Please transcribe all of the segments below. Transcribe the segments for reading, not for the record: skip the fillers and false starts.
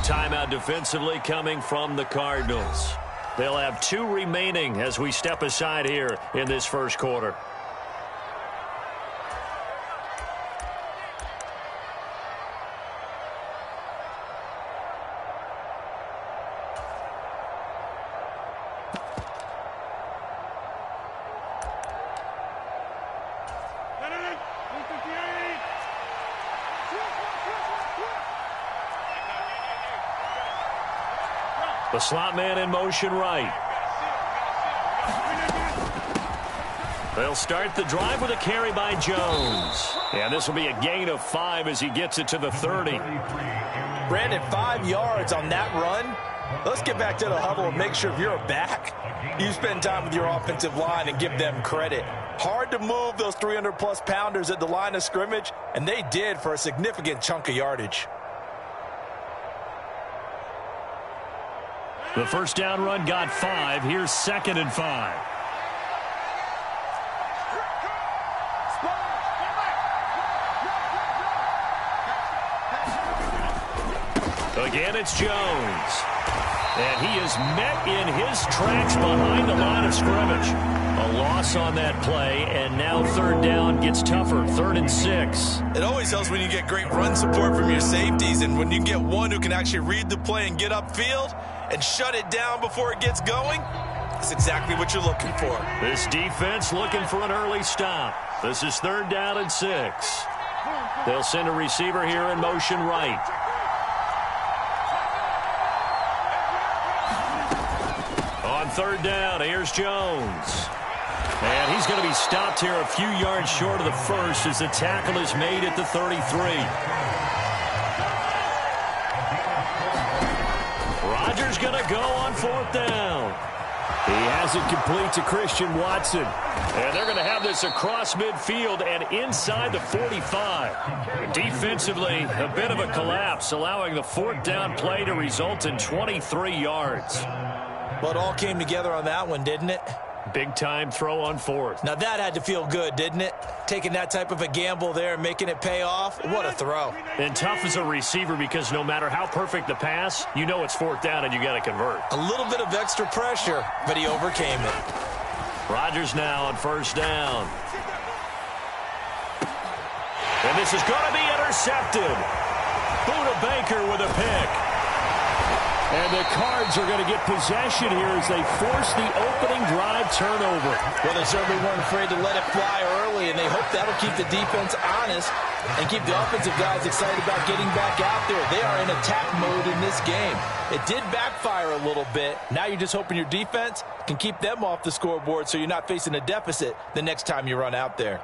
timeout defensively coming from the Cardinals. They'll have 2 remaining as we step aside here in this first quarter. The slot man in motion right. They'll start the drive with a carry by Jones. And this will be a gain of 5 as he gets it to the 30. Brandon, 5 yards on that run. Let's get back to the huddle and make sure if you're a back, you spend time with your offensive line and give them credit. Hard to move those 300-plus pounders at the line of scrimmage, and they did for a significant chunk of yardage. The first down run got 5. Here's 2nd and 5. Again, it's Jones. And he is met in his tracks behind the line of scrimmage. A loss on that play, and now 3rd down gets tougher. 3rd and 6. It always helps when you get great run support from your safeties, and when you get one who can actually read the play and get upfield and shut it down before it gets going, that's exactly what you're looking for. This defense looking for an early stop. This is 3rd down and 6. They'll send a receiver here in motion right. On 3rd down, here's Jones. And he's going to be stopped here a few yards short of the first as the tackle is made at the 33. Rodgers going to go on 4th down. He has it complete to Christian Watson. And they're going to have this across midfield and inside the 45. Defensively, a bit of a collapse, allowing the 4th down play to result in 23 yards. But it all came together on that one, didn't it? Big-time throw on 4th. Now that had to feel good, didn't it? Taking that type of a gamble there and making it pay off. What a throw. And tough as a receiver because no matter how perfect the pass, you know it's 4th down and you got to convert. A little bit of extra pressure, but he overcame it. Rodgers now on 1st down. And this is going to be intercepted. Budda Baker with a pick. And the Cards are going to get possession here as they force the opening drive turnover. Well, they certainly weren't afraid to let it fly early, and they hope that'll keep the defense honest and keep the offensive guys excited about getting back out there. They are in attack mode in this game. It did backfire a little bit. Now you're just hoping your defense can keep them off the scoreboard so you're not facing a deficit the next time you run out there.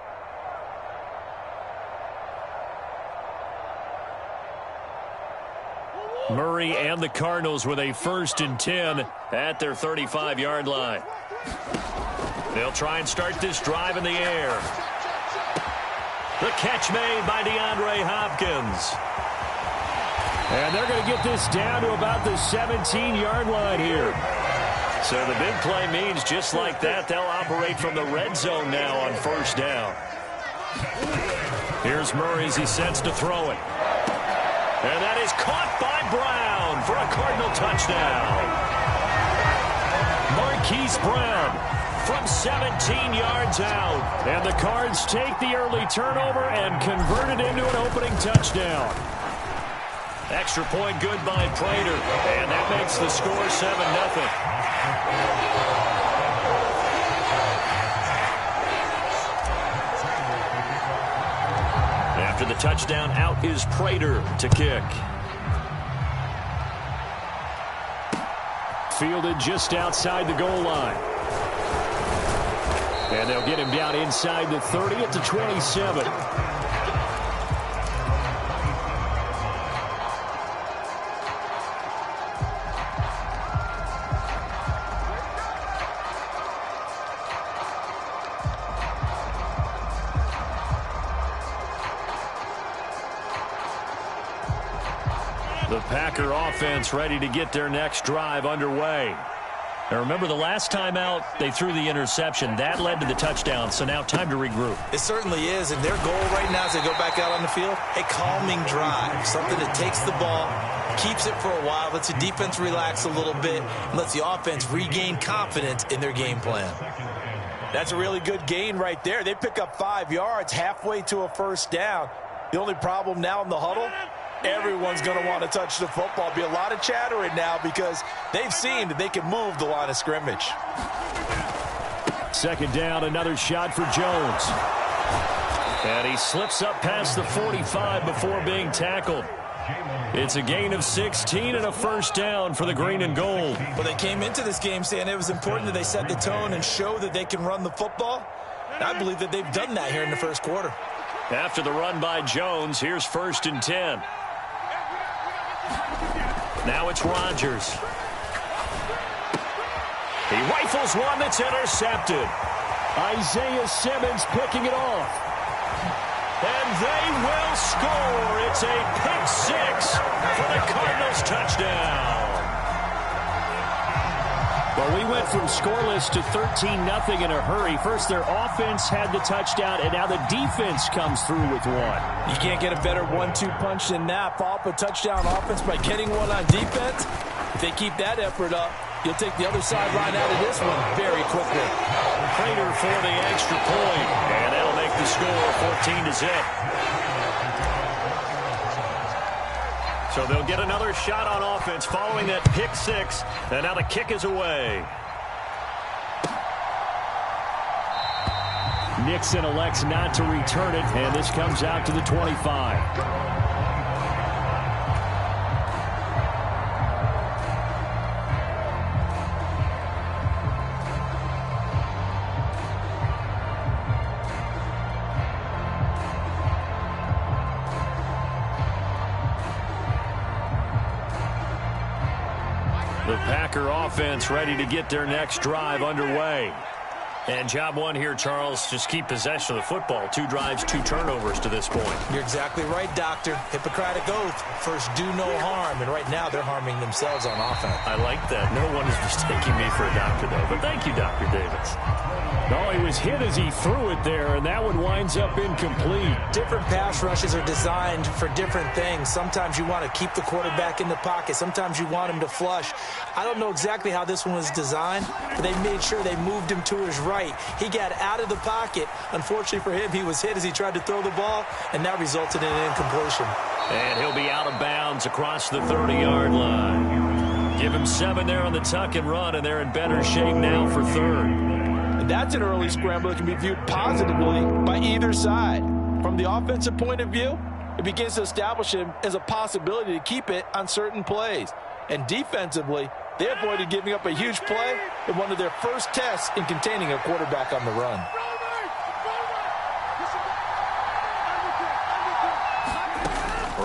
Murray and the Cardinals with a 1st and 10 at their 35-yard line. They'll try and start this drive in the air. The catch made by DeAndre Hopkins. And they're going to get this down to about the 17-yard line here. So the big play means just like that, they'll operate from the red zone now on 1st down. Here's Murray as he sets to throw it. And that is caught by Brown for a Cardinal touchdown. Marquise Brown from 17 yards out. And the Cards take the early turnover and convert it into an opening touchdown. Extra point good by Prater. And that makes the score 7-0. After the touchdown, out is Prater to kick. Fielded just outside the goal line. And they'll get him down inside the 30 at the 27. The Packer offense ready to get their next drive underway. Now remember, the last time out, they threw the interception. That led to the touchdown, so now time to regroup. It certainly is, and their goal right now as they go back out on the field, a calming drive, something that takes the ball keeps it for a while, lets the defense relax a little bit, and lets the offense regain confidence in their game plan. That's a really good gain right there. They pick up 5 yards halfway to a first down. The only problem now in the huddle, everyone's going to want to touch the football. Be a lot of chattering now because they've seen that they can move the line of scrimmage. Second down, another shot for Jones. And he slips up past the 45 before being tackled. It's a gain of 16 and a first down for the green and gold. Well, they came into this game saying it was important that they set the tone and show that they can run the football. And I believe that they've done that here in the first quarter. After the run by Jones, here's 1st and 10. Now it's Rodgers. He rifles one that's intercepted. Isaiah Simmons picking it off. And they will score. It's a pick 6 for the Cardinals touchdown. Well, we went from scoreless to 13-0 in a hurry. First, their offense had the touchdown, and now the defense comes through with one. You can't get a better 1-2 punch than that. Follow up a touchdown offense by getting one on defense. If they keep that effort up, you'll take the other sideline out of this one very quickly. Prater for the extra point, and that'll make the score 14-0. So they'll get another shot on offense following that pick 6, and now the kick is away. Nixon elects not to return it, and this comes out to the 25. The Packer offense ready to get their next drive underway. And job one here, Charles, just keep possession of the football. 2 drives, 2 turnovers to this point. You're exactly right, Doctor. Hippocratic oath. First, do no harm. And right now, they're harming themselves on offense. I like that. No one is mistaking me for a doctor, though. But thank you, Dr. Davis. No, he was hit as he threw it there, and that one winds up incomplete. Different pass rushes are designed for different things. Sometimes you want to keep the quarterback in the pocket. Sometimes you want him to flush. I don't know exactly how this one was designed, but they made sure they moved him to his right. He got out of the pocket. Unfortunately for him, he was hit as he tried to throw the ball, and that resulted in an incompletion. And he'll be out of bounds across the 30-yard line. Give him 7 there on the tuck and run, and they're in better shape now for 3rd. And that's an early scramble that can be viewed positively by either side. From the offensive point of view, it begins to establish him as a possibility to keep it on certain plays. And defensively, they avoided giving up a huge play in one of their first tests in containing a quarterback on the run.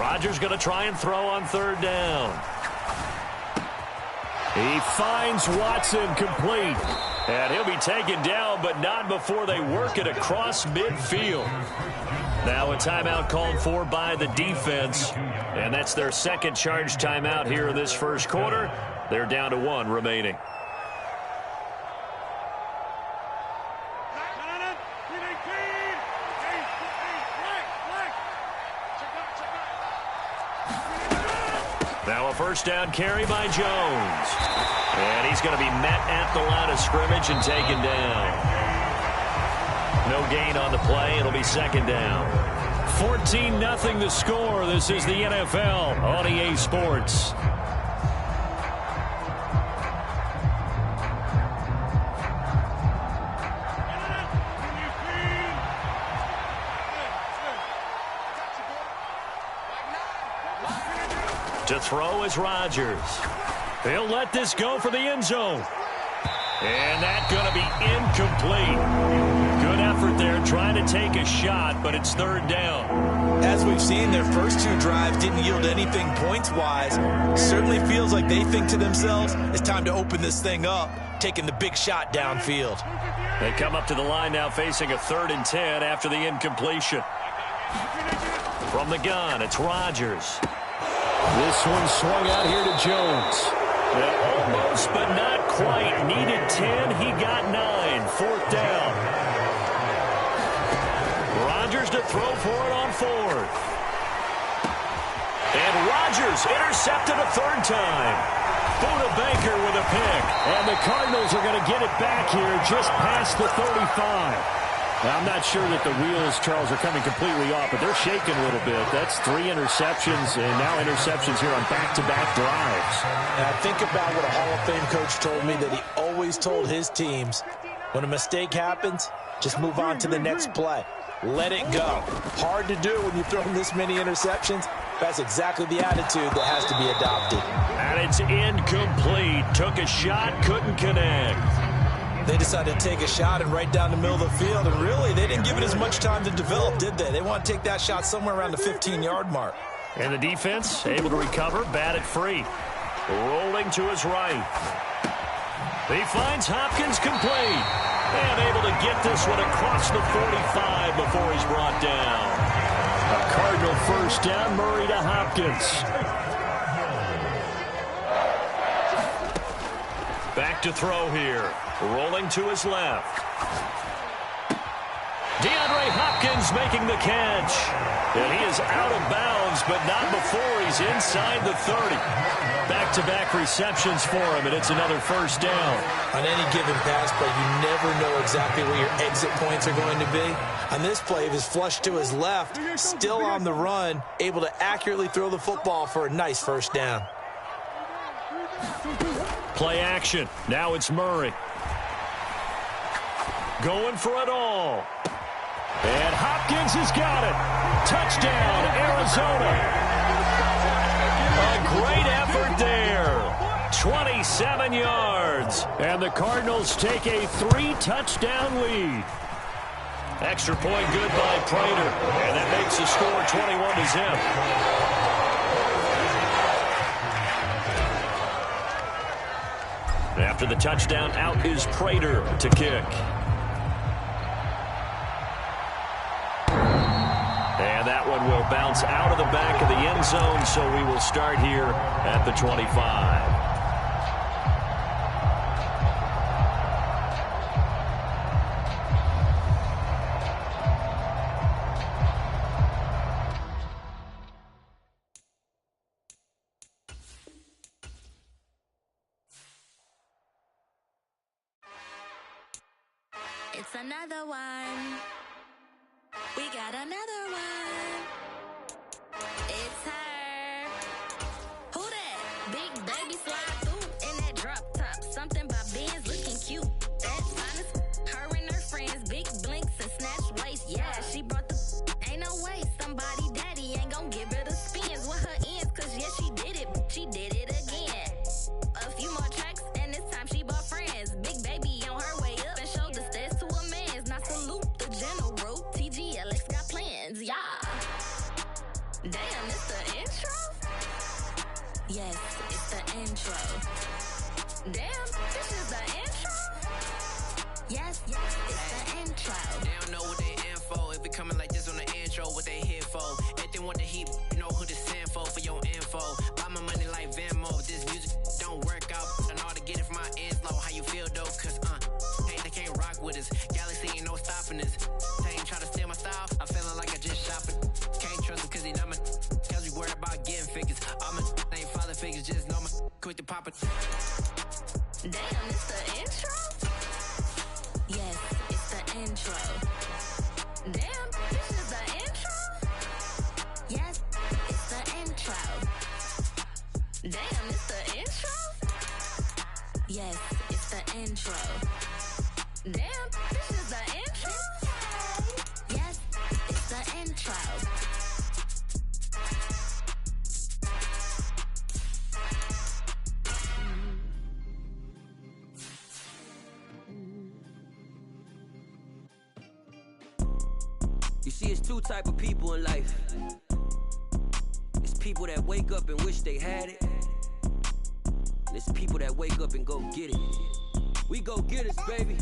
Rodgers going to try and throw on 3rd down. He finds Watson complete. And he'll be taken down, but not before they work it across midfield. Now a timeout called for by the defense. And that's their second charge timeout here in this first quarter. They're down to 1 remaining. Now a first down carry by Jones. And he's going to be met at the line of scrimmage and taken down. No gain on the play. It'll be 2nd down. 14-0 the score. This is the NFL on EA Sports. To throw is Rodgers. He'll let this go for the end zone. And that's going to be incomplete. Good effort there trying to take a shot, but it's 3rd down. As we've seen, their first 2 drives didn't yield anything points-wise. Certainly feels like they think to themselves, it's time to open this thing up, taking the big shot downfield. They come up to the line now facing a 3rd and 10 after the incompletion. From the gun, it's Rodgers. This one swung out here to Jones. Almost, but not quite. Needed 10. He got 9. 4th down. Rodgers to throw for it on 4th. And Rodgers intercepted a third time. Buda Baker with a pick. And the Cardinals are going to get it back here just past the 35. Now, I'm not sure that the wheels, Charles, are coming completely off, but they're shaking a little bit. That's 3 interceptions, and now interceptions here on back-to-back drives. Now, think about what a Hall of Fame coach told me that he always told his teams, when a mistake happens, just move on to the next play. Let it go. Hard to do when you throw this many interceptions. That's exactly the attitude that has to be adopted. And it's incomplete. Took a shot, couldn't connect. They decided to take a shot and right down the middle of the field, and really, they didn't give it as much time to develop, did they? They want to take that shot somewhere around the 15-yard mark. And the defense able to recover, bat it free. Rolling to his right. He finds Hopkins complete. And able to get this one across the 45 before he's brought down. A Cardinal first down, Murray to Hopkins. Back to throw here. Rolling to his left. DeAndre Hopkins making the catch. And he is out of bounds, but not before he's inside the 30. Back-to-back receptions for him, and it's another first down. On any given pass play, you never know exactly where your exit points are going to be. On this play, it was flushed to his left, still on the run, able to accurately throw the football for a nice first down. Play action. Now it's Murray. Going for it all. And Hopkins has got it. Touchdown, Arizona. A great effort there. 27 yards. And the Cardinals take a 3-touchdown lead. Extra point good by Prater. And that makes the score 21-0. After the touchdown, out is Prater to kick. And that one will bounce out of the back of the end zone, so we will start here at the 25. It's another one. We got another one. It's her. Who that? Big baby slide through in that drop top. Something about Benz looking cute. That's honest. Her and her friends, big blinks and snatch waist. Yeah, she brought the. Ain't no way somebody daddy ain't gonna give her the spins with her ends. Cause yeah, she did it. She did it again. A few more tracks and this time she bought friends. Big baby on her way up and showed the stairs to a man's. Now salute the general. TGLX got plans, yeah. Damn, it's the intro? Yes, it's the intro. Damn, this is the intro? Yes, it's the intro. They don't know what they in for. If it coming like this on the intro, what they here for? If they want the heat, you know who to send for your info. Buy my money like Venmo. This music don't work out. I know how to get it from my ends low. How you feel though? Cause they can't rock with us. Galaxy ain't no stopping us. They ain't try to steal my style. I'm feeling like I just shop it. Can't trust him cause he not my. Cause we worried about getting figures. All my ain't father figures. Just know my quick to pop it. Damn, it's the intro? Yes, it's the intro. Damn, this is the intro? Yes, it's the intro. Damn, it's the intro? Yes, it's the intro. Damn, this is the intro? Yes, it's the intro. You see, it's two type of people in life. It's people that wake up and wish they had it. And it's people that wake up and go get it. We go get it, baby.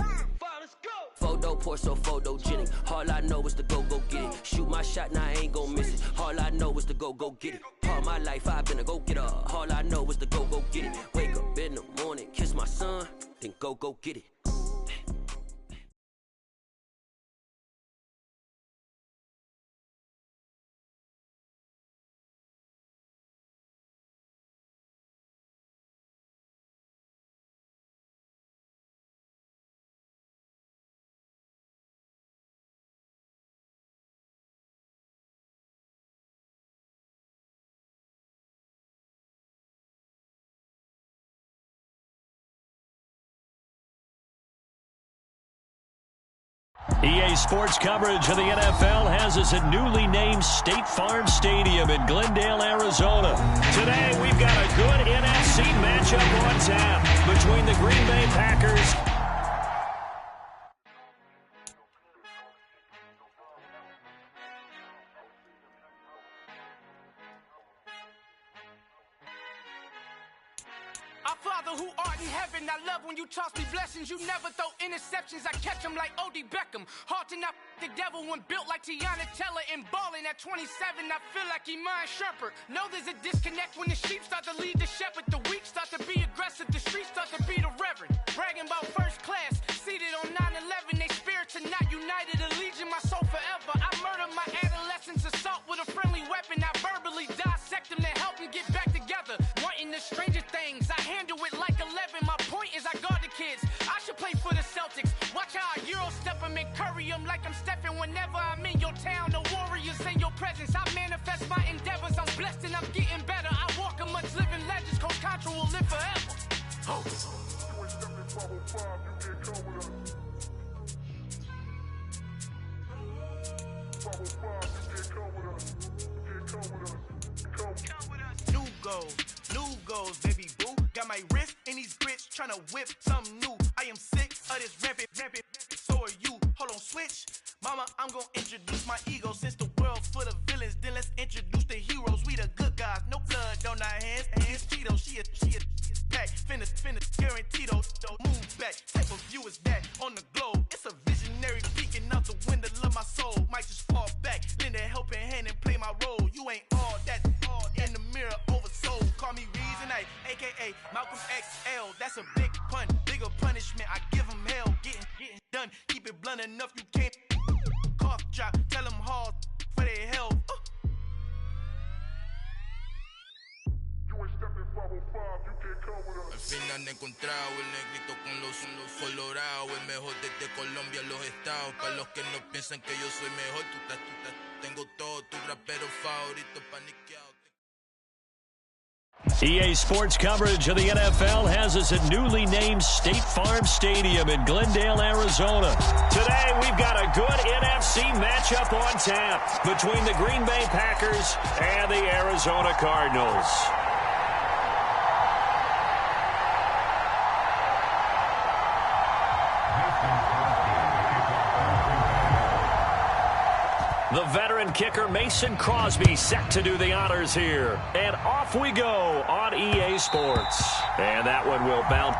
Photo poor, so photogenic. All I know is to go get it. Shoot my shot, now I ain't gon' miss it. All I know is to go get it. All my life I've been a go-getter. All I know is to go get it. Wake up in the morning, kiss my son, then go get it. EA Sports coverage of the NFL has us at newly named State Farm Stadium in Glendale, Arizona. Today, we've got a good NFC matchup on tap between the Green Bay Packers. Our Father who art in heaven, I love when you toss me blessings. You never throw interceptions, I catch them like O.D. Beckham. Hard to not the devil when built like Tiana Teller and balling at 27. I feel like Iman Shumpert. Know there's a disconnect when the sheep start to lead the shepherd. The weak start to be aggressive, the streets start to be the reverend. Bragging about first class, seated on 9/11. They spirits are not united, a legion, my soul forever. I murder my adolescence, assault with a friendly weapon. I verbally dissect them to help them get back together. Wanting the stranger things, I handle it like 11. My point is I guard the kids. I should play for the Celtics. Watch how I Euro step them and curry them like I'm Stephen. Whenever I'm in your town, the Warriors in your presence. I manifest my endeavors. I'm blessed and I'm getting better. I walk amongst living legends. Coach Contra will live forever. Oh. New goals, baby boo. Got my wrist in these grits, tryna whip something new. I am sick of this rampant. So are you. Hold on, switch. Mama, I'm gonna introduce my ego. Since the world full of villains, then let's introduce the heroes. We the good guys, no blood on our hands. Hands Cheeto, she a pack. Finna, guaranteed don't move back. Type of view is that on the globe? It's a visionary peeking out the window of my soul. Might just fall back, lend a helping hand and play my role. You ain't all that in the mirror oversold. Call me Reason A, aka Malcolm XL. That's a big pun, bigger punishment. I give him hell, getting done. Keep it blunt enough, you can't cough drop. Tell them hard for their health. Al final he encontrado el negrito con los colorados, el mejor desde Colombia a los estados. Para los que no piensan que yo soy mejor, tengo todo tu rapero favorito paniqueado. EA Sports coverage of the NFL has us at newly named State Farm Stadium in Glendale, Arizona. Today, we've got a good NFC matchup on tap between the Green Bay Packers and the Arizona Cardinals. The veteran kicker Mason Crosby set to do the honors here. And off we go on EA Sports. And that one will bounce.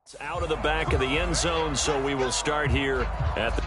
It's out of the back of the end zone, so we will start here at the...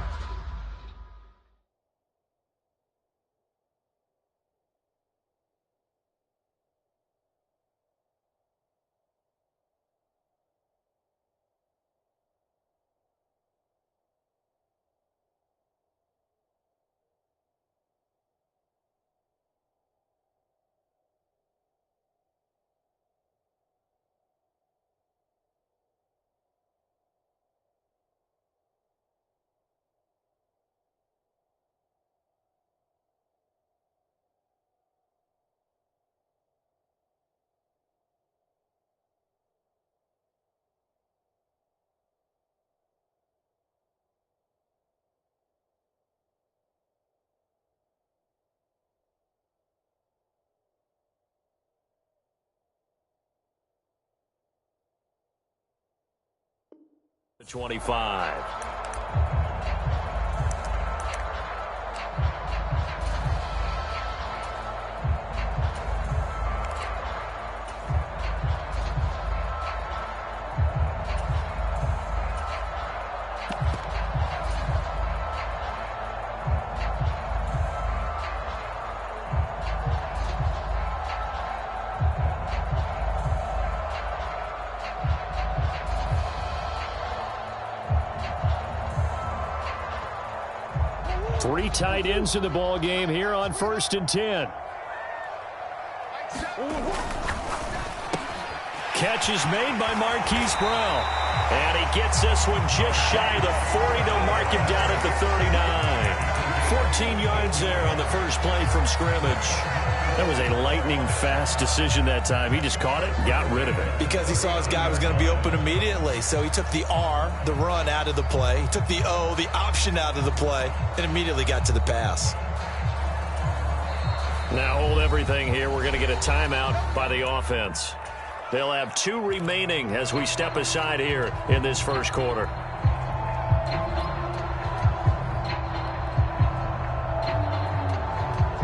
25. Three tight ends in the ball game here on 1st and 10. Catch is made by Marquise Brown. And he gets this one just shy of the 40. They'll mark him down at the 39. 14 yards there on the first play from scrimmage. That was a lightning-fast decision that time. He just caught it and got rid of it. Because he saw his guy was going to be open immediately. So he took the R, the run, out of the play. He took the O, the option, out of the play, and immediately got to the pass. Now hold everything here. We're going to get a timeout by the offense. They'll have 2 remaining as we step aside here in this first quarter.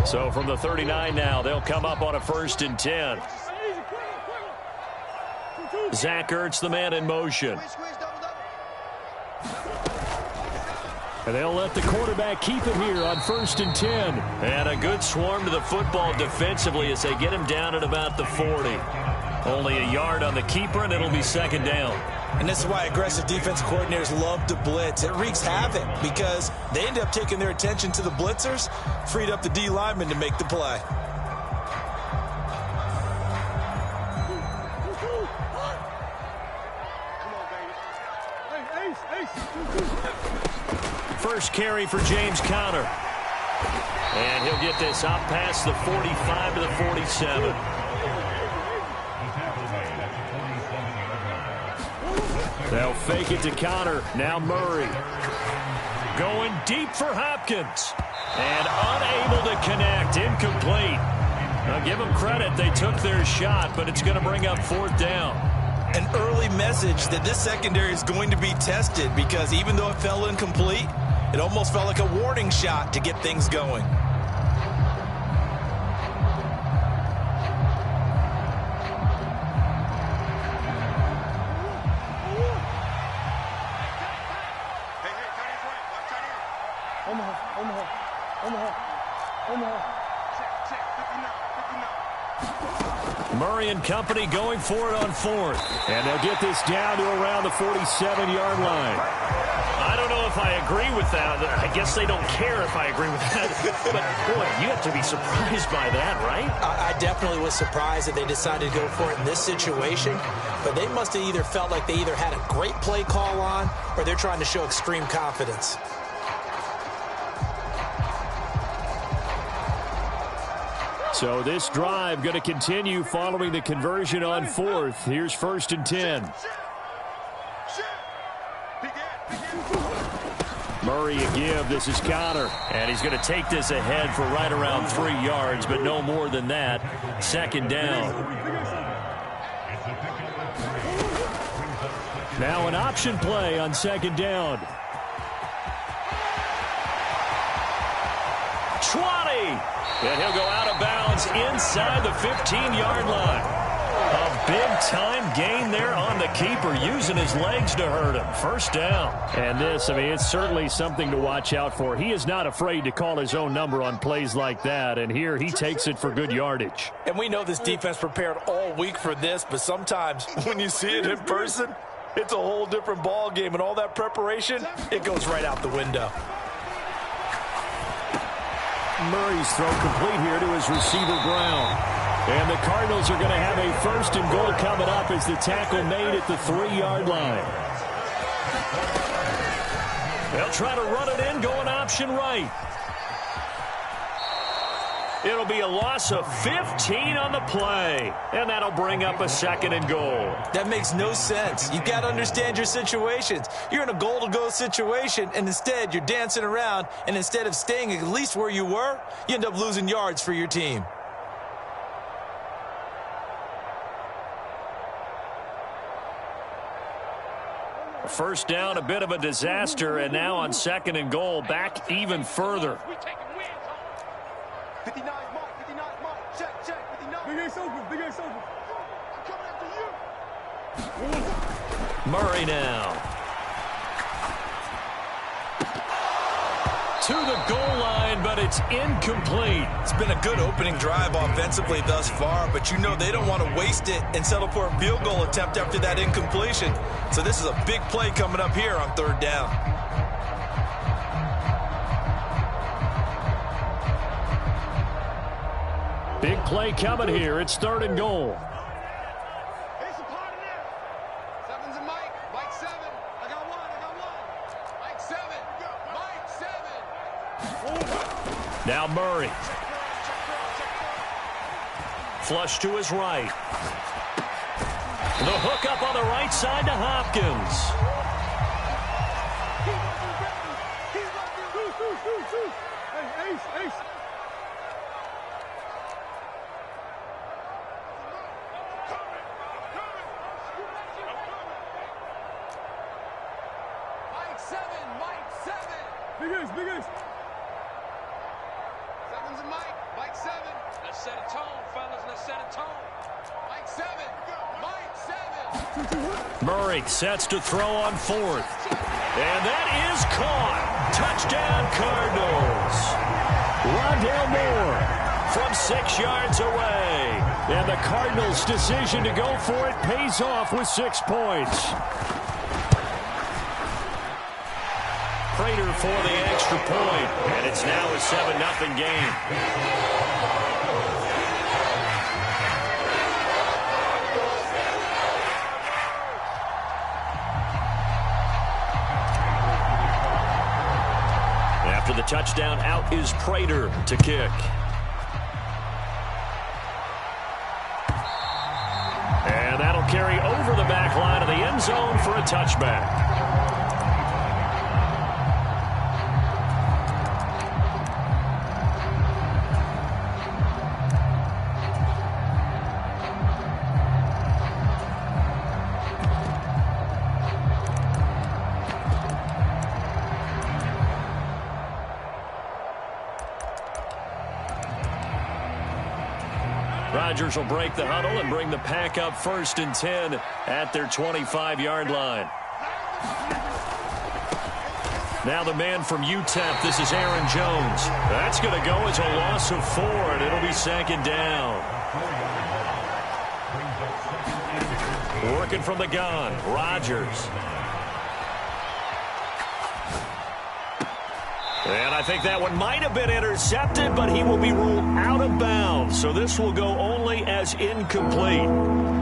So from the 39 now, they'll come up on a 1st and 10. Zach Ertz, the man in motion. And they'll let the quarterback keep it here on 1st and 10. And a good swarm to the football defensively as they get him down at about the 40. Only a yard on the keeper, and it'll be 2nd down. And this is why aggressive defense coordinators love to blitz. It wreaks havoc because they end up taking their attention to the blitzers, freed up the D lineman to make the play. First carry for James Conner. And he'll get this out past the 45 to the 47. They'll fake it to Conner. Now Murray. Going deep for Hopkins. And unable to connect. Incomplete. Now give them credit. They took their shot, but it's going to bring up 4th down. An early message that this secondary is going to be tested because even though it fell incomplete, it almost felt like a warning shot to get things going. Murray and company going for it on 4th. And they'll get this down to around the 47-yard line. I don't know if I agree with that. I guess they don't care if I agree with that. But, boy, you have to be surprised by that, right? I definitely was surprised that they decided to go for it in this situation. But they must have either felt like they either had a great play call on or they're trying to show extreme confidence. So this drive going to continue following the conversion on 4th. Here's 1st and 10. Murray a give. This is Conner. And he's going to take this ahead for right around 3 yards, but no more than that. 2nd down. Now an option play on 2nd down. 20. And he'll go out of bounds inside the 15-yard line. A big-time gain there on the keeper, using his legs to hurt him. 1st down. And this, I mean, it's certainly something to watch out for. He is not afraid to call his own number on plays like that, and here he takes it for good yardage. And we know this defense prepared all week for this, but sometimes when you see it in person, it's a whole different ball game, and all that preparation, it goes right out the window. Murray's throw complete here to his receiver, Brown. And the Cardinals are going to have a 1st and goal coming up as the tackle made at the 3-yard line. They'll try to run it in, going option right. It'll be a loss of 15 on the play, and that'll bring up a 2nd and goal. That makes no sense. You've got to understand your situations. You're in a goal-to-go situation, and instead you're dancing around, and instead of staying at least where you were, you end up losing yards for your team. First down, a bit of a disaster, and now on 2nd and goal, back even further. 59, Mike, 59, Mike, check, 59. Big Ace open, Big Ace open. I'm coming after you. Murray now. To the goal line, but it's incomplete. It's been a good opening drive offensively thus far, but you know they don't want to waste it and settle for a field goal attempt after that incompletion. So this is a big play coming up here on 3rd down. Big play coming here. It's 3rd and goal. It's a party now. 7's a Mike. Mike 7. I got one. Mike 7. Mike 7. Now Murray. Flush to his right. The hook up on the right side to Hopkins. Hey, Ace. Big Ace. 7's a Mike. Mike 7. Let's set a tone, fellas. Let's set a tone. Mike 7. Mike 7. Murray sets to throw on 4th. And that is caught. Touchdown, Cardinals. Rondale Moore from 6 yards away. And the Cardinals' decision to go for it pays off with 6 points. Prater for the extra point, and it's now a 7-0 game. After the touchdown, out is Prater to kick. And that'll carry over the back line of the end zone for a touchback. Rodgers will break the huddle and bring the pack up 1st and 10 at their 25-yard line. Now the man from UTEP, this is Aaron Jones. That's going to go as a loss of 4, and it'll be 2nd down. Working from the gun, Rodgers. And I think that one might have been intercepted, but he will be ruled out of bounds. So this will go only as incomplete.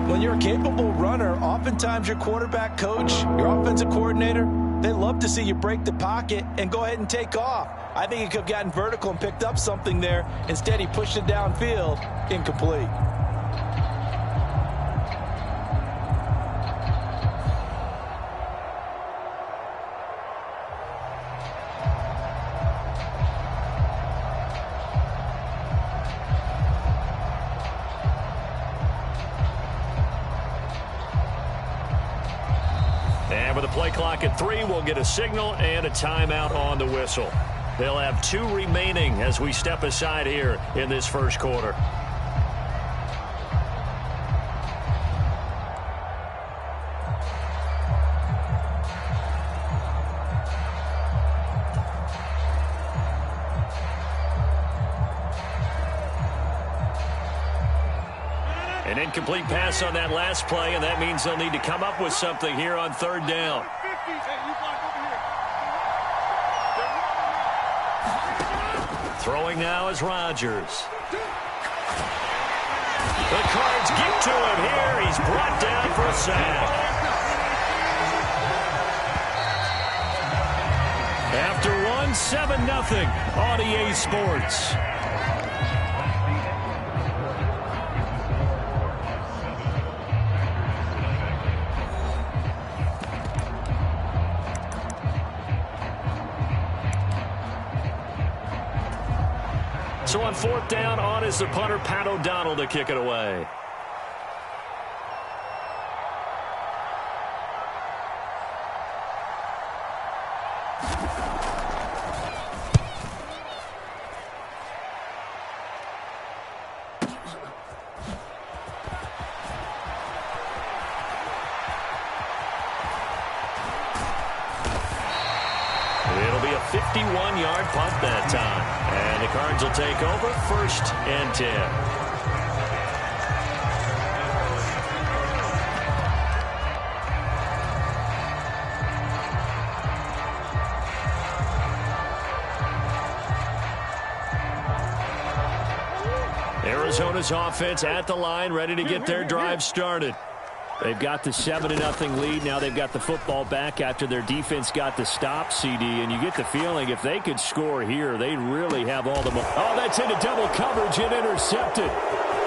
When you're a capable runner, oftentimes your quarterback coach, your offensive coordinator, they love to see you break the pocket and go ahead and take off. I think he could have gotten vertical and picked up something there. Instead, he pushed it downfield, incomplete. Play clock at 3. We'll get a signal and a timeout on the whistle. They'll have 2 remaining as we step aside here in this first quarter. An incomplete pass on that last play, and that means they'll need to come up with something here on 3rd down. Throwing now is Rodgers. The Cards get to him here. He's brought down for a sack. After 7-0 on EA Sports. So on 4th down, on is the punter, Pat O'Donnell, to kick it away. It'll be a 51-yard punt that time. And the Cards will take over 1st and 10. Arizona's offense at the line, ready to get their drive started. They've got the 7-0 lead. Now they've got the football back after their defense got the stop, CD. And you get the feeling if they could score here, they really have all the... Oh, that's into double coverage and intercepted.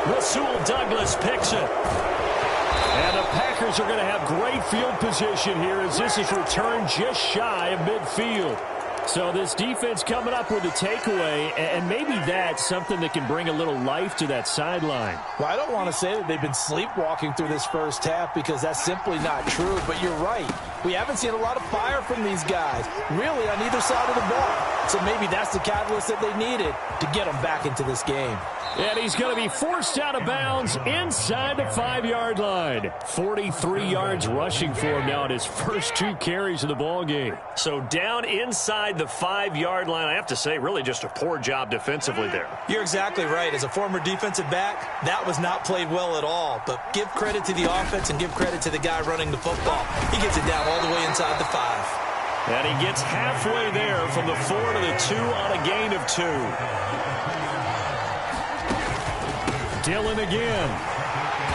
Rasul Douglas picks it. And the Packers are going to have great field position here as this is returned just shy of midfield. So this defense coming up with a takeaway, and maybe that's something that can bring a little life to that sideline. Well, I don't want to say that they've been sleepwalking through this first half because that's simply not true, but you're right. We haven't seen a lot of fire from these guys, really, on either side of the ball. So maybe that's the catalyst that they needed to get them back into this game. And he's going to be forced out of bounds inside the 5-yard line. 43 yards rushing for him now at his first 2 carries of the ball game. So down inside the 5-yard line, I have to say, really just a poor job defensively there. You're exactly right. As a former defensive back, that was not played well at all. But give credit to the offense and give credit to the guy running the football. He gets it down all the way inside the 5. And he gets halfway there from the 4 to the 2 on a gain of 2. Dillon again.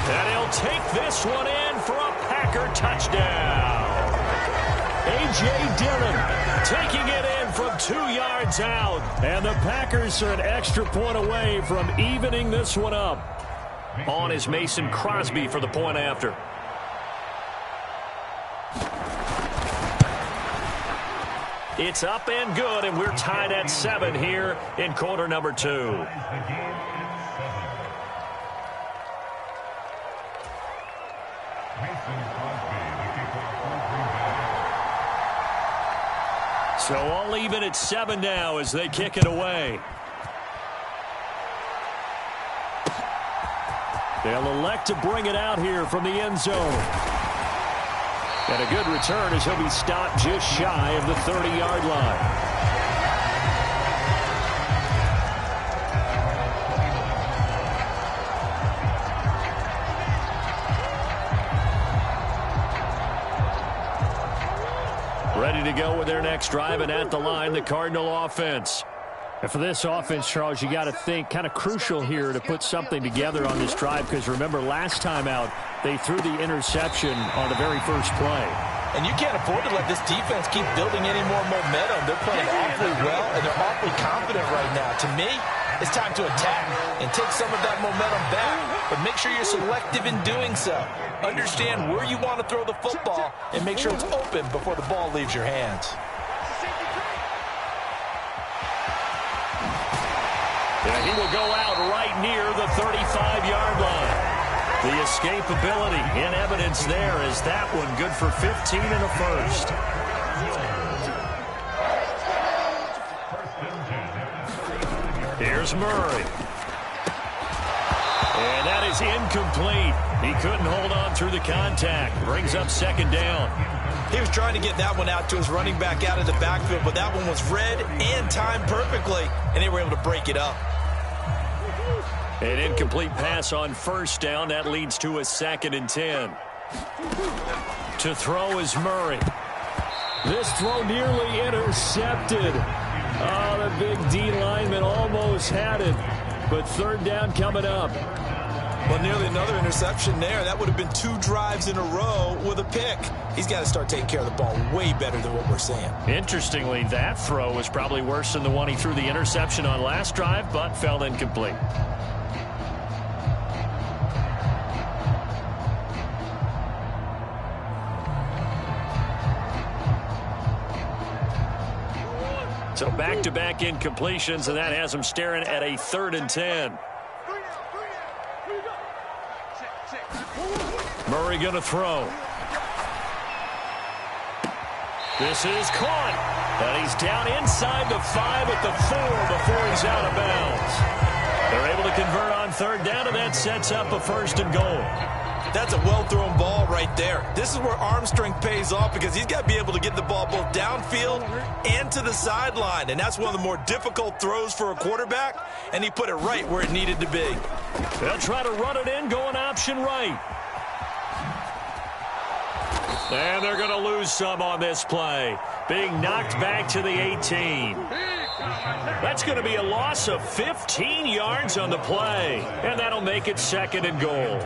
And he'll take this one in for a Packer touchdown. A.J. Dillon taking it in from 2 yards out. And the Packers are an extra point away from evening this one up. On is Mason Crosby for the point after. It's up and good, and we're tied at 7 here in quarter number 2. So all even at 7 now as they kick it away. They'll elect to bring it out here from the end zone. And a good return as he'll be stopped just shy of the 30-yard line. Ready to go with their next drive, and at the line, the Cardinal offense. And for this offense, Charles, you got to think kind of crucial here to put something together on this drive, because remember, last time out, they threw the interception on the very first play. And you can't afford to let this defense keep building any more momentum. They're playing awfully well, and they're awfully confident right now. To me, it's time to attack and take some of that momentum back, but make sure you're selective in doing so. Understand where you want to throw the football and make sure it's open before the ball leaves your hands. And he will go out right near the 35-yard line. The escapability in evidence there as that one good for 15 and a first. Here's Murray. And that is incomplete. He couldn't hold on through the contact. Brings up 2nd down. He was trying to get that one out to his running back out of the backfield, but that one was read and timed perfectly, and they were able to break it up. An incomplete pass on 1st down. That leads to a 2nd and 10. To throw is Murray. This throw nearly intercepted. Oh, the big D lineman almost had it. But 3rd down coming up. Well, nearly another interception there. That would have been 2 drives in a row with a pick. He's got to start taking care of the ball way better than what we're seeing. Interestingly, that throw was probably worse than the one he threw the interception on last drive, but fell incomplete. So back-to-back incompletions, and that has him staring at a 3rd and 10. Murray going to throw. This is caught. And he's down inside the 5 at the 4 before he's out of bounds. They're able to convert on third down, and that sets up a 1st and goal. That's a well-thrown ball right there. This is where arm strength pays off because he's got to be able to get the ball both downfield and to the sideline. And that's one of the more difficult throws for a quarterback, and he put it right where it needed to be. They'll try to run it in, going option right. And they're going to lose some on this play. Being knocked back to the 18. That's going to be a loss of 15 yards on the play. And that'll make it 2nd and goal.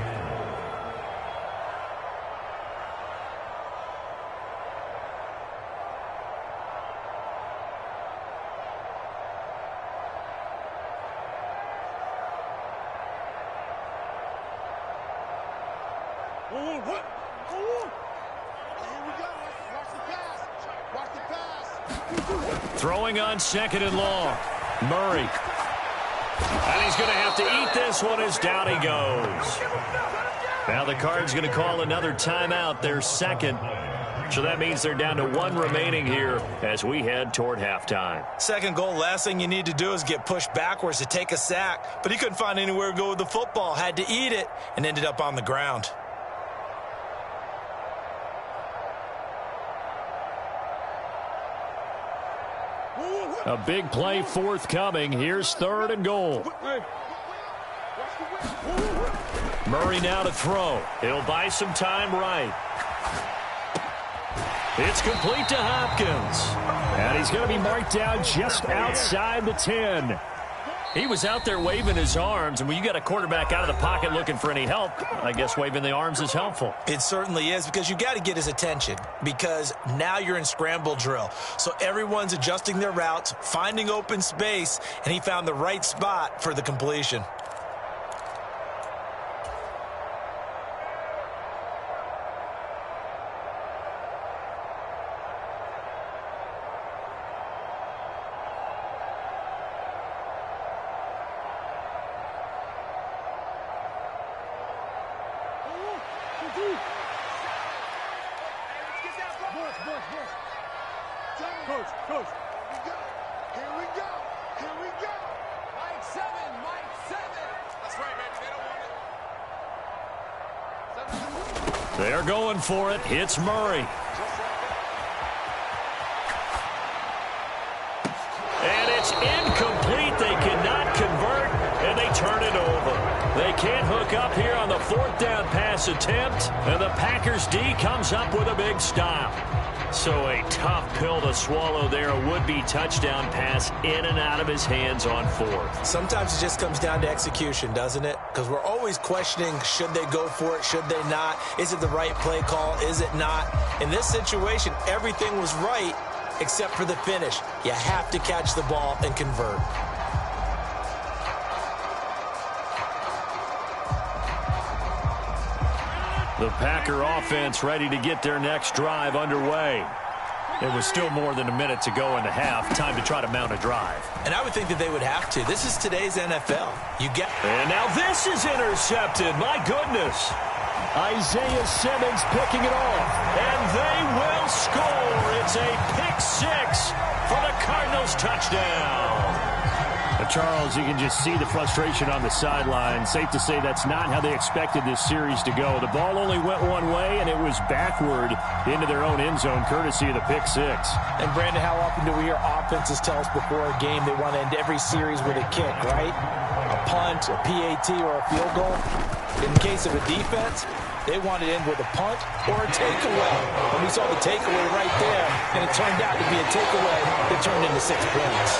Throwing on 2nd and long. Murray. And he's going to have to eat this one as down he goes. Now the Cards going to call another timeout, their 2nd. So that means they're down to 1 remaining here as we head toward halftime. 2nd goal, last thing you need to do is get pushed backwards to take a sack. But he couldn't find anywhere to go with the football. Had to eat it and ended up on the ground. A big play forthcoming. Here's 3rd and goal. Murray now to throw. He'll buy some time right. It's complete to Hopkins. And he's going to be marked down just outside the 10. He was out there waving his arms, and when you got a quarterback out of the pocket looking for any help, I guess waving the arms is helpful. It certainly is, because you got to get his attention, because now you're in scramble drill. So everyone's adjusting their routes, finding open space, and he found the right spot for the completion. They're going for it. It's Murray. And it's incomplete. They cannot convert, and they turn it over. They can't hook up here on the 4th down pass attempt, and the Packers D comes up with a big stop. So a tough pill to swallow there. A would-be touchdown pass in and out of his hands on 4th. Sometimes it just comes down to execution, doesn't it? Because we're always questioning, should they go for it, should they not? Is it the right play call, is it not? In this situation, everything was right except for the finish. You have to catch the ball and convert. The Packer offense ready to get their next drive underway. There was still more than a minute to go in the half. Time to try to mount a drive. And I would think that they would have to. This is today's NFL. And now this is intercepted. My goodness. Isaiah Simmons picking it off. And they will score. It's a pick 6 for the Cardinals touchdown. Charles, you can just see the frustration on the sideline. Safe to say that's not how they expected this series to go. The ball only went one way, and it was backward into their own end zone, courtesy of the pick 6. And, Brandon, how often do we hear offenses tell us before a game they want to end every series with a kick, right? A punt, a PAT, or a field goal. In the case of a defense, they want to end with a punt or a takeaway. And we saw the takeaway right there, and it turned out to be a takeaway that turned into 6 points.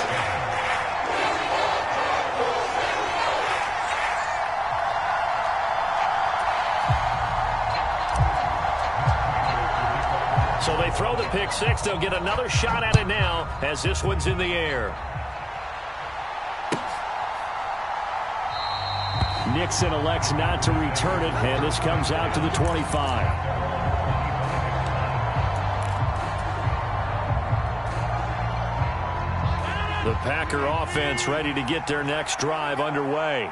So they throw the pick 6. They'll get another shot at it now as this one's in the air. Nixon elects not to return it, and this comes out to the 25. The Packer offense ready to get their next drive underway.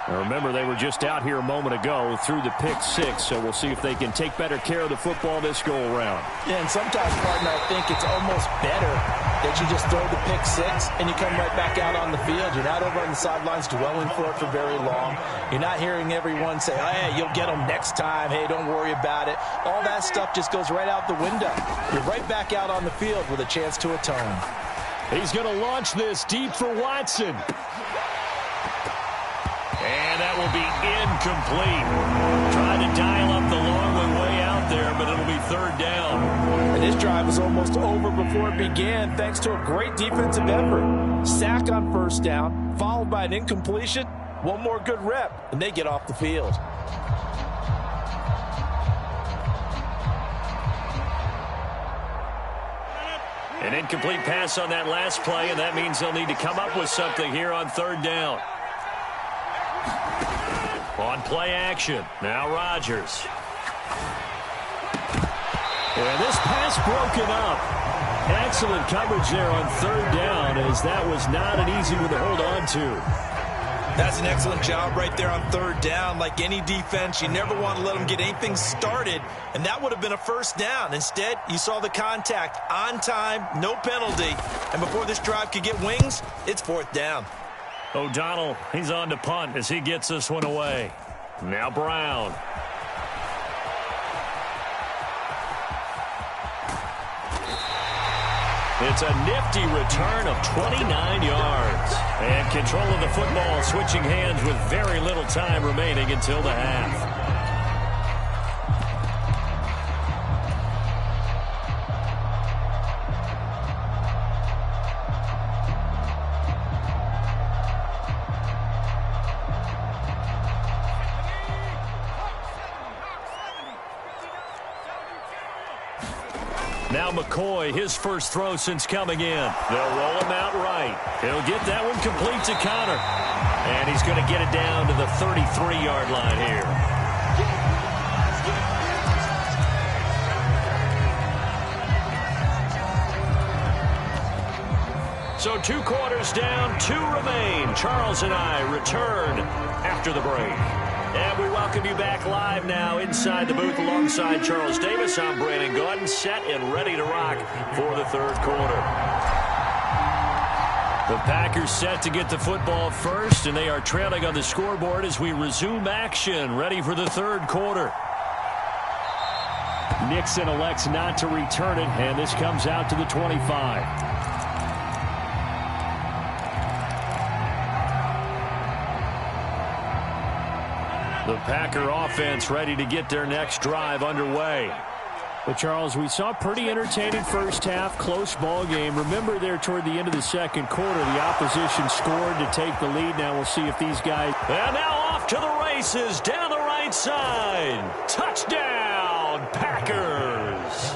Now remember, they were just out here a moment ago through the pick six, so we'll see if they can take better care of the football this go-around. Yeah, and sometimes, partner, I think it's almost better that you just throw the pick six and you come right back out on the field. You're not over on the sidelines dwelling for it for very long. You're not hearing everyone say, hey, you'll get them next time. Hey, don't worry about it. All that stuff just goes right out the window. You're right back out on the field with a chance to atone. He's going to launch this deep for Watson. And that will be incomplete. Trying to dial up the long way out there, but it'll be third down. And this drive was almost over before it began thanks to a great defensive effort. Sack on first down, followed by an incompletion. One more good rep, and they get off the field. An incomplete pass on that last play, and that means they'll need to come up with something here on third down. On play action, now Rodgers. And this pass broken up. Excellent coverage there on third down, as that was not an easy one to hold on to. That's an excellent job right there on third down. Like any defense, you never want to let them get anything started, and that would have been a first down. Instead, you saw the contact on time, no penalty, and before this drive could get wings, it's fourth down. O'Donnell, he's on to punt as he gets this one away. Now Brown. It's a nifty return of 29 yards. And control of the football switching hands with very little time remaining until the half. Now McCoy, his first throw since coming in. They'll roll him out right. He'll get that one complete to Connor. And he's going to get it down to the 33-yard line here. So 2 quarters down, 2 remain. Charles and I return after the break. And we welcome you back live now inside the booth alongside Charles Davis. I'm Brandon Gaudin, set and ready to rock for the third quarter. The Packers set to get the football first, and they are trailing on the scoreboard as we resume action, ready for the third quarter. Nixon elects not to return it, and this comes out to the 25. The Packer offense ready to get their next drive underway. But, Charles, we saw a pretty entertaining first half, close ball game. Remember there toward the end of the second quarter, the opposition scored to take the lead. Now we'll see if these guys... And now off to the races down the right side. Touchdown, Packers.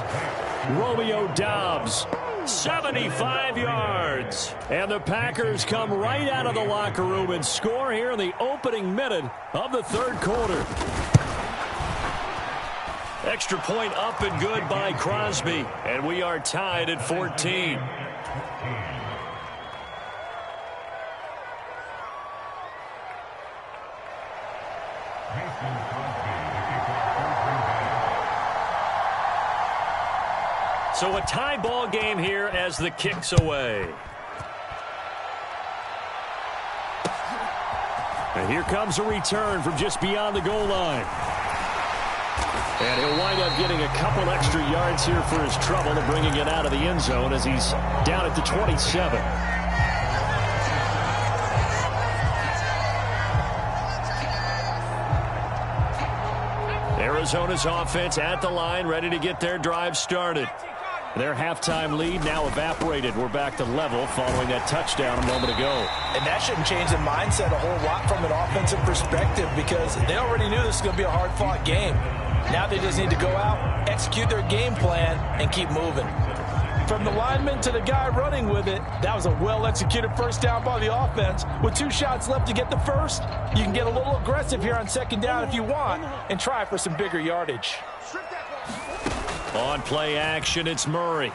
Romeo Doubs. 75 yards. And the Packers come right out of the locker room and score here in the opening minute of the third quarter. Extra point up and good by Crosby. And we are tied at 14. So a tie ball game here as the kick's away. And here comes a return from just beyond the goal line. And he'll wind up getting a couple extra yards here for his trouble and bringing it out of the end zone as he's down at the 27. Arizona's offense at the line, ready to get their drive started. Their halftime lead now evaporated. We're back to level following that touchdown a moment ago. And that shouldn't change the mindset a whole lot from an offensive perspective because they already knew this was going to be a hard-fought game. Now they just need to go out, execute their game plan, and keep moving. From the lineman to the guy running with it, that was a well-executed first down by the offense. With 2 shots left to get the first, you can get a little aggressive here on second down if you want and try for some bigger yardage. On play action, it's Murray.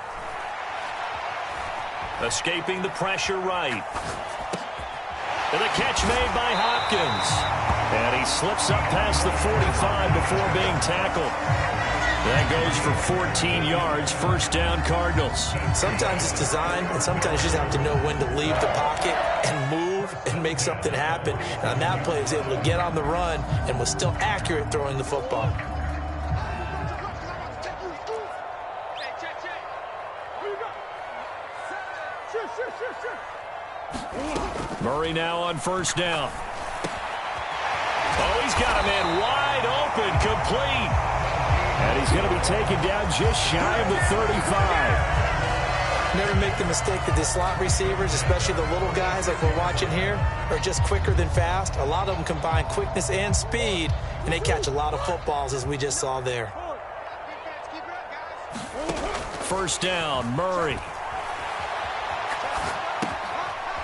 Escaping the pressure right. And the catch made by Hopkins. And he slips up past the 45 before being tackled. That goes for 14 yards, first down Cardinals. Sometimes it's designed, and sometimes you just have to know when to leave the pocket and move and make something happen. And on that play, he was able to get on the run and was still accurate throwing the football. Murray now on first down. Oh, he's got a man wide open, complete. And he's going to be taken down just shy of the 35. Never make the mistake that the slot receivers, especially the little guys like we're watching here, are just quicker than fast. A lot of them combine quickness and speed, and they catch a lot of footballs, as we just saw there. First down, Murray.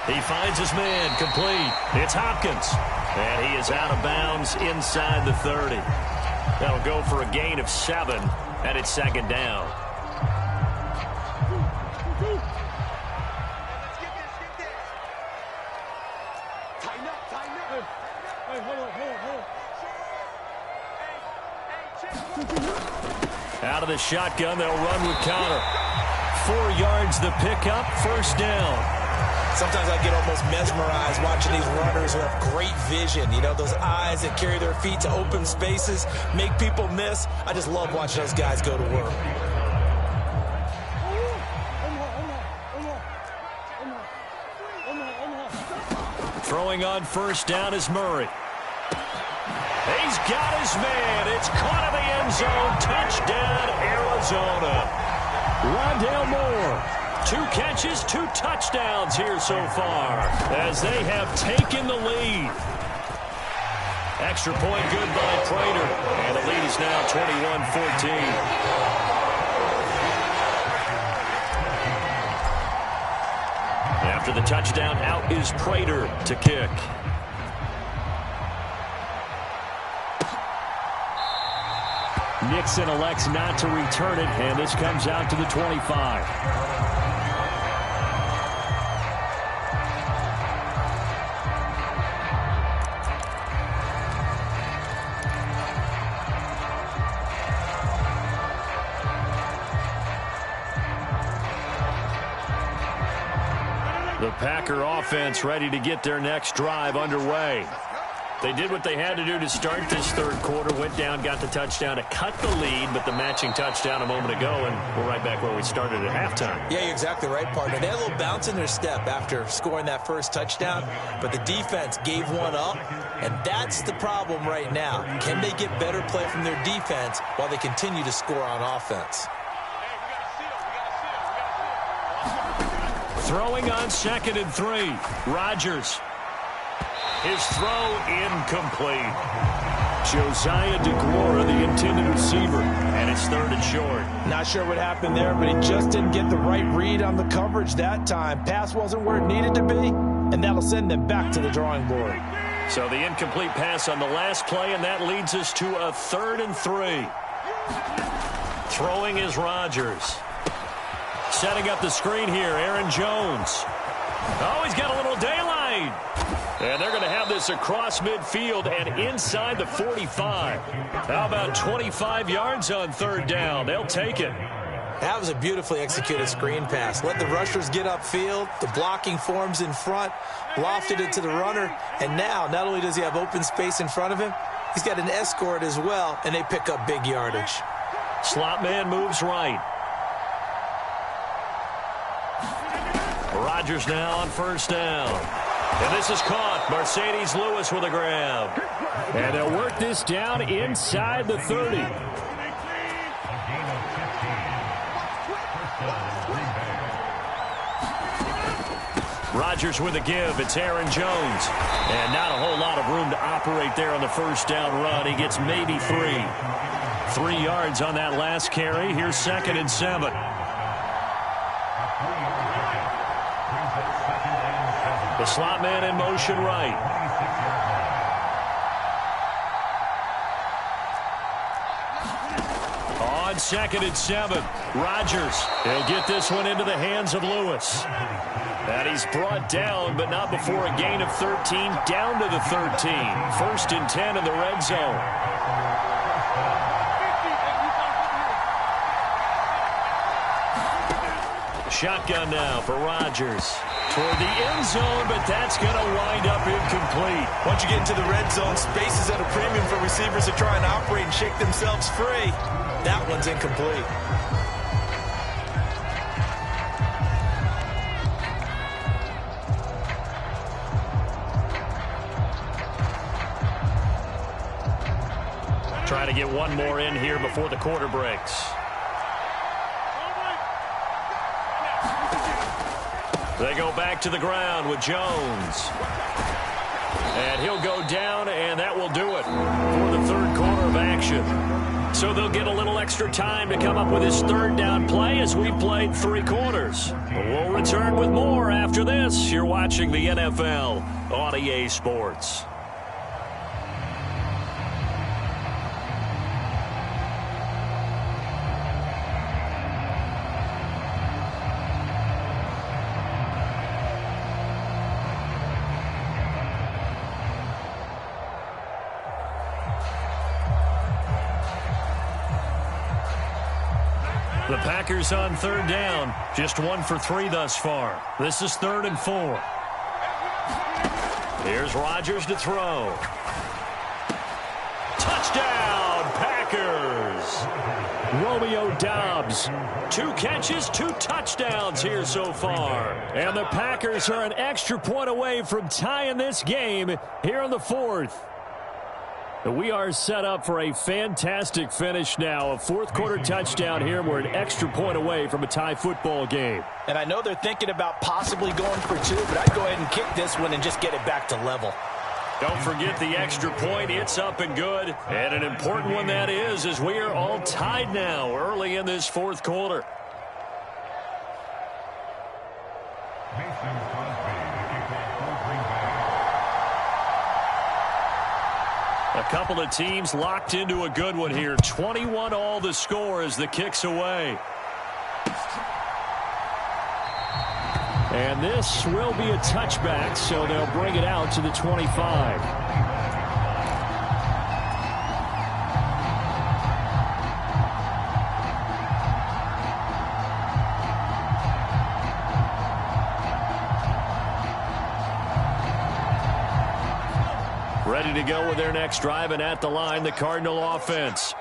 He finds his man, complete. It's Hopkins. And he is out of bounds inside the 30. That'll go for a gain of 7, and it's second down. Out of the shotgun, they'll run with Connor. 4 yards the pickup, first down. Sometimes I get almost mesmerized watching these runners who have great vision. You know, those eyes that carry their feet to open spaces, make people miss. I just love watching those guys go to work. Throwing on first down is Murray. He's got his man. It's caught in the end zone. Touchdown, Arizona. Rondale Moore. 2 catches, 2 touchdowns here so far as they have taken the lead. Extra point good by Prater. And the lead is now 21-14. After the touchdown, out is Prater to kick. Nixon elects not to return it, and this comes out to the 25. The Packer offense ready to get their next drive underway. They did what they had to do to start this third quarter, went down, got the touchdown to cut the lead, but the matching touchdown a moment ago, and we're right back where we started at halftime. Yeah, you're exactly right, partner. They had a little bounce in their step after scoring that first touchdown, but the defense gave one up, and that's the problem right now. Can they get better play from their defense while they continue to score on offense? Throwing on 2nd and 3. Rodgers. His throw incomplete. Josiah DeGuara, the intended receiver, and it's 3rd and short. Not sure what happened there, but he just didn't get the right read on the coverage that time. Pass wasn't where it needed to be, and that'll send them back to the drawing board. So the incomplete pass on the last play, and that leads us to a 3rd and 3. Throwing is Rodgers. Setting up the screen here, Aaron Jones. Oh, he's got a little daylight. And they're going to have this across midfield and inside the 45. How about 25 yards on 3rd down? They'll take it. That was a beautifully executed screen pass. Let the rushers get upfield. The blocking forms in front. Lofted it to the runner. And now, not only does he have open space in front of him, he's got an escort as well, and they pick up big yardage. Slot man moves right. Rodgers now on first down. And this is caught. Mercedes Lewis with a grab. And they'll work this down inside the 30. Rodgers with a give. It's Aaron Jones. And not a whole lot of room to operate there on the first down run. He gets maybe 3. 3 yards on that last carry. Here's 2nd and 7. The slot man in motion right. On 2nd and 7. Rodgers, he'll get this one into the hands of Lewis. And he's brought down, but not before a gain of 13, down to the 13. 1st and 10 in the red zone. Shotgun now for Rodgers. Toward the end zone, but that's going to wind up incomplete. Once you get into the red zone, space is at a premium for receivers to try and operate and shake themselves free. That one's incomplete. Trying to get one more in here before the quarter breaks. They go back to the ground with Jones. And he'll go down, and that will do it for the third quarter of action. So they'll get a little extra time to come up with his third down play as we've played 3 quarters. We'll return with more after this. You're watching the NFL on EA Sports. The Packers on 3rd down. Just 1 for 3 thus far. This is 3rd and 4. Here's Rodgers to throw. Touchdown, Packers! Romeo Doubs. 2 catches, 2 touchdowns here so far. And the Packers are an extra point away from tying this game here in the 4th. We are set up for a fantastic finish now. A 4th quarter touchdown here. We're an extra point away from a tie football game. And I know they're thinking about possibly going for 2, but I'd go ahead and kick this one and just get it back to level. Don't forget the extra point. It's up and good. And an important one that is, as we are all tied now early in this 4th quarter. A couple of teams locked into a good one here. 21 all the score as the kick's away. And this will be a touchback, so they'll bring it out to the 25. Ready to go with their next drive, and at the line, the Cardinal offense.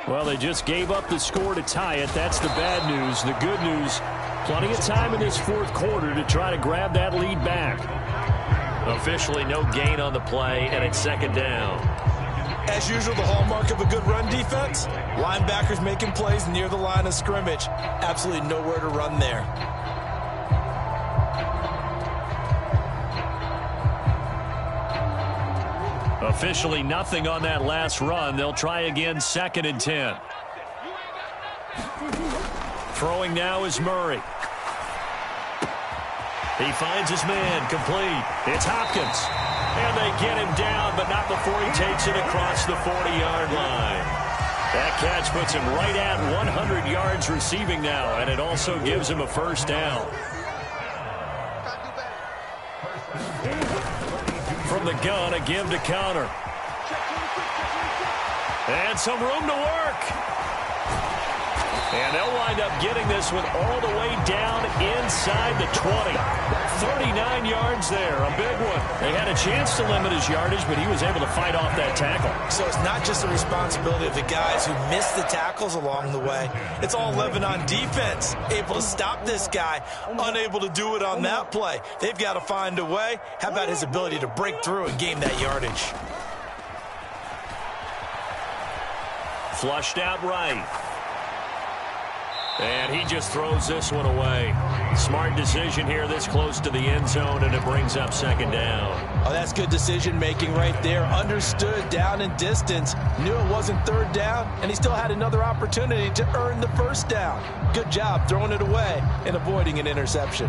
Well, they just gave up the score to tie it. That's the bad news. The good news, plenty of time in this 4th quarter to try to grab that lead back. Officially no gain on the play, and it's 2nd down. As usual, the hallmark of a good run defense, linebackers making plays near the line of scrimmage. Absolutely nowhere to run there. Officially nothing on that last run. They'll try again, 2nd and 10. Throwing now is Murray. He finds his man, complete. It's Hopkins. And they get him down, but not before he takes it across the 40-yard line. That catch puts him right at 100 yards receiving now, and it also gives him a 1st down. From the gun, a give to counter. And some room to work. And they'll wind up getting this one all the way down inside the 20. 39 yards there, a big one. They had a chance to limit his yardage, but he was able to fight off that tackle. So it's not just the responsibility of the guys who missed the tackles along the way. It's all 11 on defense. Able to stop this guy, unable to do it on that play. They've got to find a way. How about his ability to break through and gain that yardage? Flushed out right. And he just throws this one away. Smart decision here this close to the end zone, and it brings up 2nd down. Oh, that's good decision-making right there. Understood down and distance. Knew it wasn't 3rd down, and he still had another opportunity to earn the 1st down. Good job throwing it away and avoiding an interception.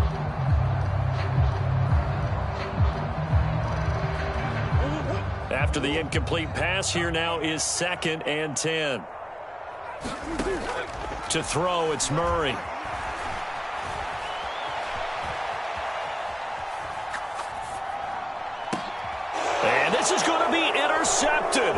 After the incomplete pass, here now is 2nd and 10. To throw, it's Murray. And this is going to be intercepted.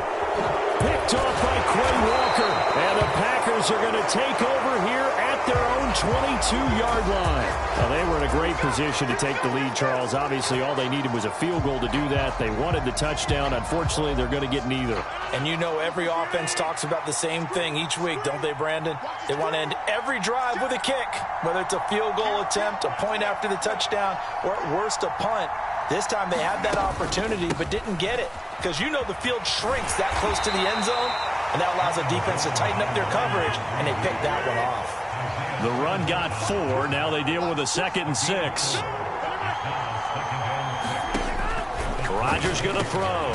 Picked off by Quay Walker. And the Packers are going to take over here at their own 22-yard line. Well, they were in a great position to take the lead, Charles. Obviously, all they needed was a field goal to do that. They wanted the touchdown. Unfortunately, they're going to get neither. And you know every offense talks about the same thing each week, don't they, Brandon? They want to end every drive with a kick, whether it's a field goal attempt, a point after the touchdown, or at worst a punt. This time they had that opportunity but didn't get it because you know the field shrinks that close to the end zone, and that allows the defense to tighten up their coverage, and they picked that one off. The run got 4. Now they deal with a 2nd and 6. Rodgers going to throw.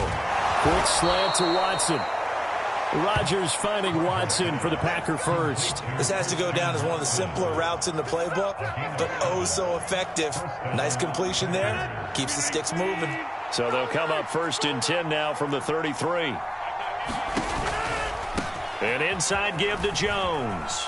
Quick slant to Watson. Rodgers finding Watson for the Packer first. This has to go down as one of the simpler routes in the playbook, but oh so effective. Nice completion there. Keeps the sticks moving. So they'll come up 1st and 10 now from the 33. An inside give to Jones.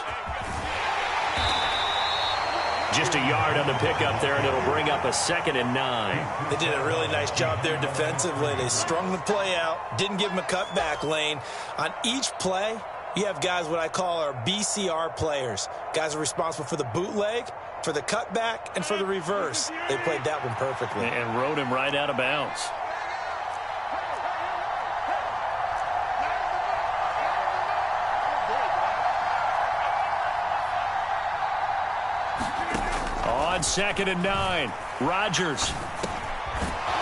Just a yard on the pickup there, and it'll bring up a 2nd and 9. They did a really nice job there defensively. They strung the play out, didn't give them a cutback lane. On each play, you have guys what I call our BCR players. Guys are responsible for the bootleg, for the cutback, and for the reverse. They played that one perfectly. And rode him right out of bounds. On 2nd and 9, Rodgers.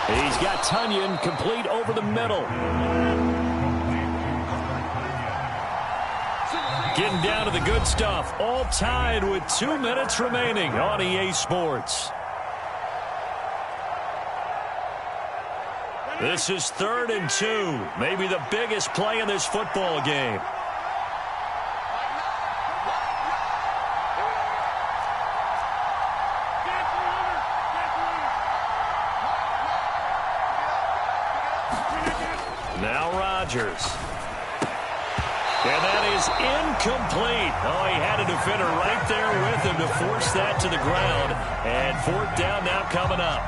He's got Tunyon complete over the middle. Getting down to the good stuff. All tied with 2 minutes remaining on EA Sports. This is 3rd and 2. Maybe the biggest play in this football game. Now Rodgers. And that is incomplete. Oh, he had a defender right there with him to force that to the ground. And 4th down now coming up.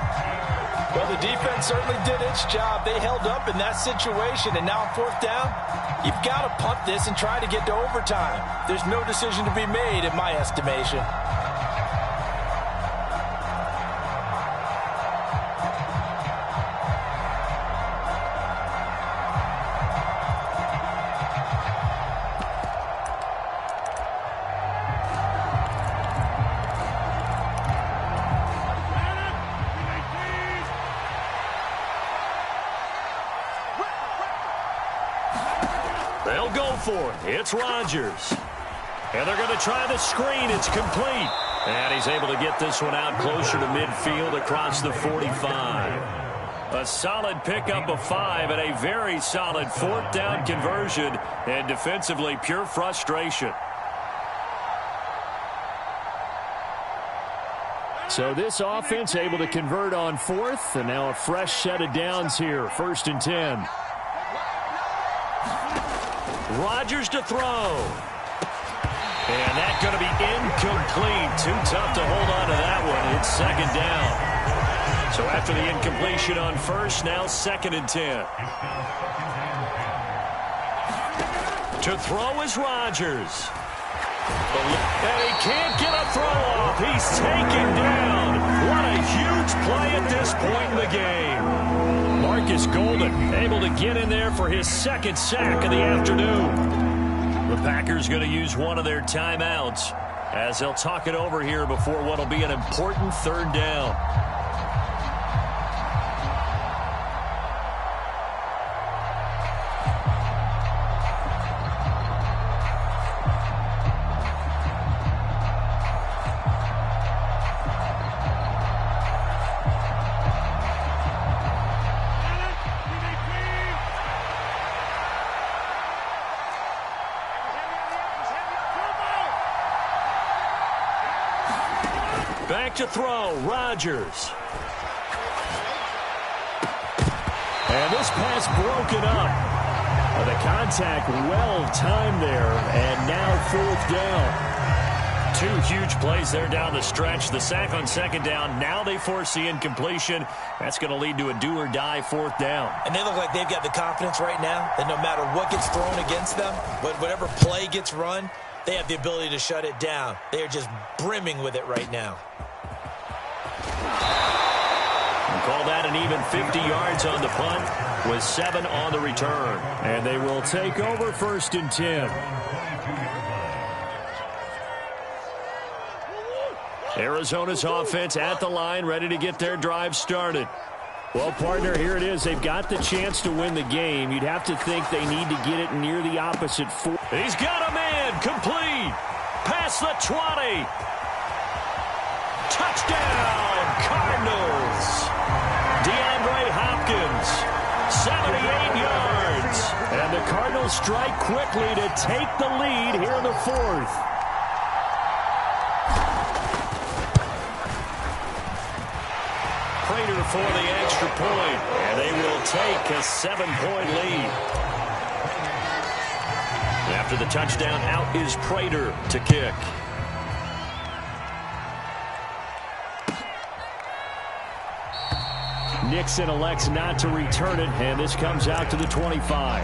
Well, the defense certainly did its job. They held up in that situation. And now on 4th down, you've got to punt this and try to get to overtime. There's no decision to be made in my estimation. They'll go for it. It's Rodgers. And they're going to try the screen. It's complete. And he's able to get this one out closer to midfield across the 45. A solid pickup of 5 and a very solid 4th down conversion. And defensively, pure frustration. So this offense able to convert on 4th. And now a fresh set of downs here. 1st and 10. Rodgers to throw. And that's going to be incomplete. Too tough to hold on to that one. It's 2nd down. So after the incompletion on 1st, now 2nd and 10. To throw is Rodgers. And he can't get a throw off. He's taken down. What a huge play at this point in the game. Marcus Golden able to get in there for his 2nd sack of the afternoon. The Packers going to use one of their timeouts as they'll talk it over here before what will be an important 3rd down. Back to throw, Rodgers. And this pass broken up. The contact well-timed there, and now 4th down. 2 huge plays there down the stretch. The sack on 2nd down. Now they force the incompletion. That's going to lead to a do-or-die 4th down. And they look like they've got the confidence right now that no matter what gets thrown against them, whatever play gets run, they have the ability to shut it down. They are just brimming with it right now. We'll call that an even 50 yards on the punt with 7 on the return. And they will take over 1st and 10. Arizona's offense at the line, ready to get their drive started. Well, partner, here it is. They've got the chance to win the game. You'd have to think they need to get it near the opposite 4. He's got a man, complete, past the 20. Touchdown, Cardinals. DeAndre Hopkins, 78 yards. And the Cardinals strike quickly to take the lead here in the 4th. Prater for the extra point, and they will take a 7-point lead. After the touchdown, out is Prater to kick. Nixon elects not to return it, and this comes out to the 25.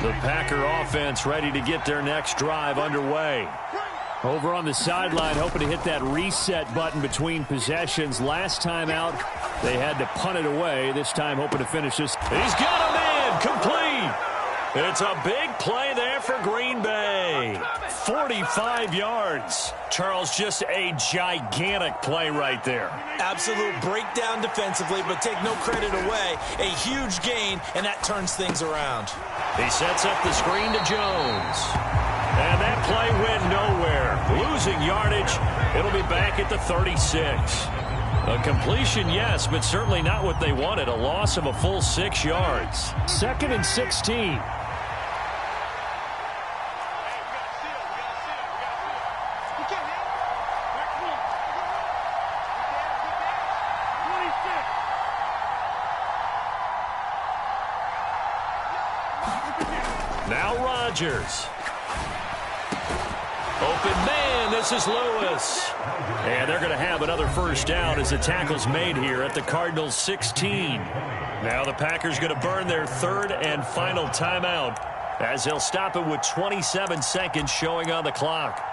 The Packer offense ready to get their next drive underway. Over on the sideline, hoping to hit that reset button between possessions. Last time out, they had to punt it away. This time, hoping to finish this. He's got a man, complete. It's a big play there for Green Bay. 45 yards. Charles, just a gigantic play right there. Absolute breakdown defensively, but take no credit away. A huge gain, and that turns things around. He sets up the screen to Jones. And that play went nowhere. Losing yardage. It'll be back at the 36. A completion, yes, but certainly not what they wanted. A loss of a full 6 yards. 2nd and 16. Now Rodgers. Open man, this is Lewis. And they're going to have another 1st down as the tackle's made here at the Cardinals' 16. Now the Packers going to burn their 3rd and final timeout as they'll stop it with 27 seconds showing on the clock.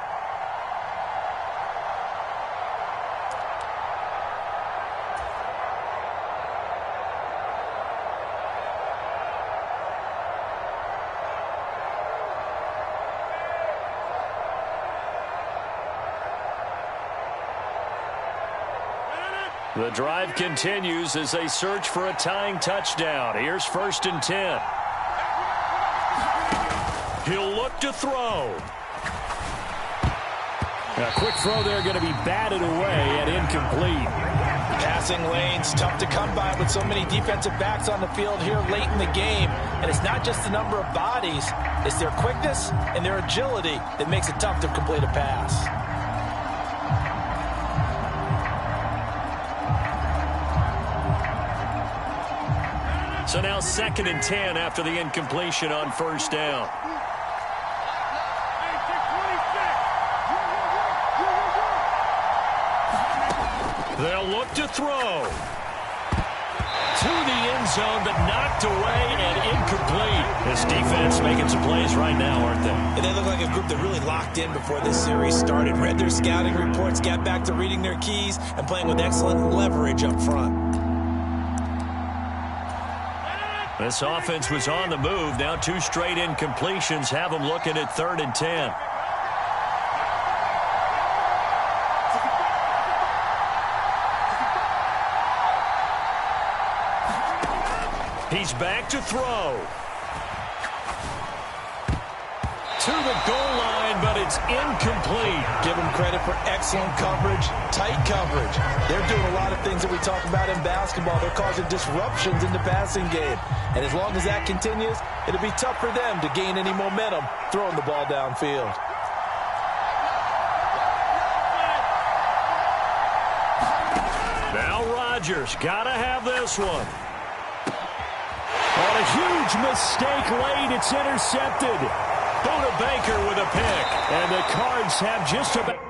The drive continues as they search for a tying touchdown. Here's 1st and 10. He'll look to throw. A quick throw there going to be batted away and incomplete. Passing lanes, tough to come by with so many defensive backs on the field here late in the game. And it's not just the number of bodies, it's their quickness and their agility that makes it tough to complete a pass. So now 2nd and 10 after the incompletion on 1st down. They'll look to throw. To the end zone, but knocked away and incomplete. This defense making some plays right now, aren't they? And they look like a group that really locked in before this series started. Read their scouting reports, got back to reading their keys, and playing with excellent leverage up front. This offense was on the move. Now 2 straight incompletions have them looking at 3rd and 10. He's back to throw. To the goal line, but it's incomplete. Give them credit for excellent coverage, tight coverage. They're doing a lot of things that we talk about in basketball. They're causing disruptions in the passing game. And as long as that continues, it'll be tough for them to gain any momentum throwing the ball downfield. Chargers got to have this one. On a huge mistake late, it's intercepted. Buda Baker with a pick. And the Cards have just about...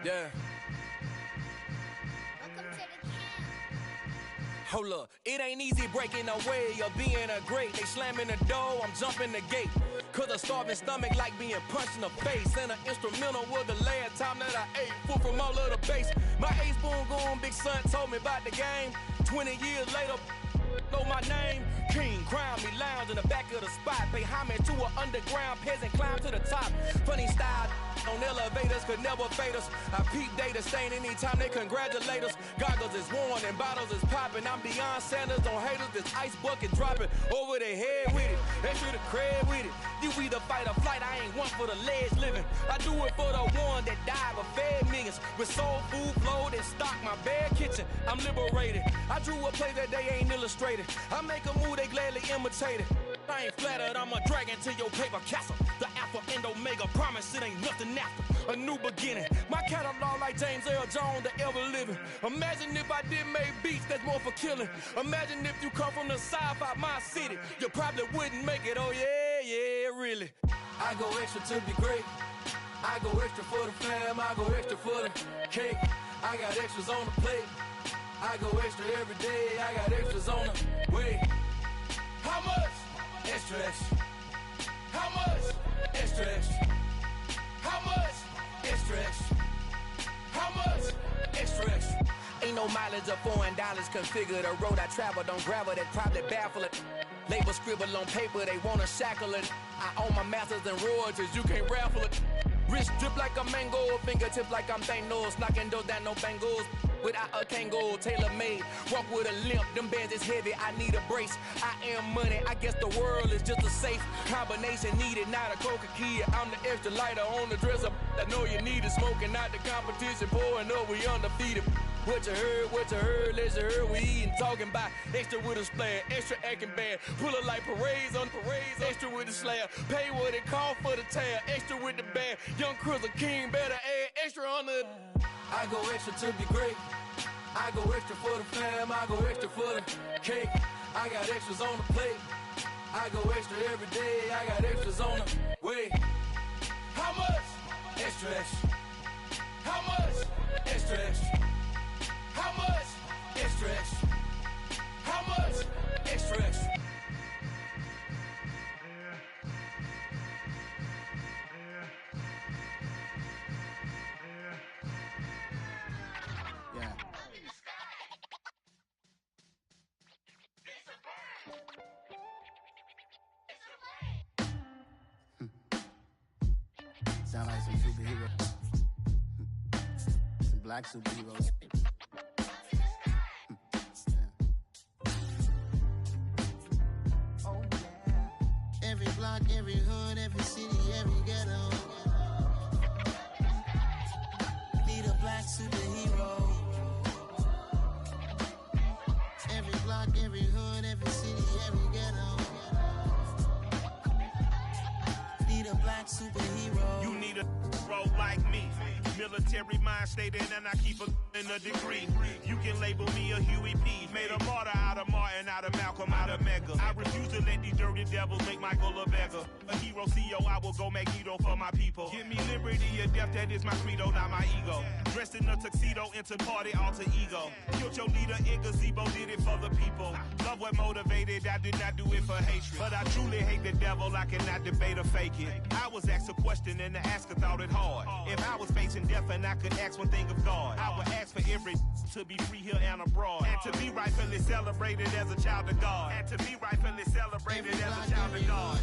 Yeah. Hold up, it ain't easy breaking away or being a great. They slamming the door, I'm jumping the gate. Cause a starving stomach like being punched in the face. And an instrumental was the last time that I ate. Full from all of the bass. My ace boom goon, big son told me about the game. 20 years later, know my name. King, crown me, lounge in the back of the spot. Pay homage to an underground peasant, climb to the top. Funny style on elevators could never fade us. I peep data stain anytime they congratulate us. Goggles is worn and bottles is popping. I'm beyond Sanders on haters, this ice bucket dropping over their head with it. Extra the cred with it. You either fight or flight, I ain't one for the ledge living. I do it for the one that died but fed millions. With soul food flowed and stocked my bare kitchen. I'm liberated. I drew a play that they ain't illustrated. I make a move, they gladly imitate it. I ain't flattered, I'm a dragon to your paper castle. The Alpha and Omega, promise it ain't nothing after. A new beginning. My catalog like James Earl Jones, the ever living. Imagine if I didn't make beats, that's more for killing. Imagine if you come from the sci-fi, my city. You probably wouldn't make it, oh yeah, really. I go extra to be great. I go extra for the fam, I go extra for the cake. I got extras on the plate. I go extra every day, I got extras on the way. How much? Extra, extra. How much? Extra, extra. How much? Extra, extra. How much? Extra, extra. Ain't no mileage of $4 configure the road I travel. Don't gravel that probably baffle it. Label scribble on paper, they wanna shackle it. I own my masters and royalties, you can't raffle it. Wrist drip like a mango, fingertips like I'm Thanos. Knocking those down, no bangles. Without a Kango, tailor-made. Walk with a limp, them bands is heavy, I need a brace. I am money, I guess the world is just a safe combination needed, not a coca key. I'm the extra lighter on the dresser. I know you need it, smoking out the competition, pouring up, we undefeated. What you heard, let's you heard, we eatin', talking about extra with a splash, extra acting bad. Pull it like parades on parades, extra with the slab. Pay what it cost for the tab, extra with the bag. Young Cruiser King, better add extra on the... I go extra to be great. I go extra for the fam, I go extra for the cake. I got extras on the plate. I go extra every day, I got extras on the way. How much? Extra, extra. How much? Extra, extra. How much? Extra, extra. How much? Extra, extra. Yeah. Sound like some superheroes. Some black superheroes. Oh yeah. Every block, every hood, every city, every ghetto. Need a black superhero. Every block, every hood, every city, every ghetto. Need a black superhero. You need a role like me. Military mind stated, and I keep a degree. You can label me a Huey P. Made a martyr out of Martin, out of Malcolm, out of Mega. I refuse to let these dirty devils make Michael a beggar. A hero CEO, I will go Magneto for my people. Give me liberty or death, that is my credo, not my ego. Dressed in a tuxedo, into party, alter ego. Killed your leader in gazebo, did it for the people. Love what motivated, I did not do it for hatred. But I truly hate the devil, I cannot debate or fake it. I was asked a question and the asker thought it hard. If I was facing death and I could ask one thing of God, I would ask for every to be free here and abroad, and to be rightfully celebrated as a child of God, and to be rightfully celebrated as a child of God.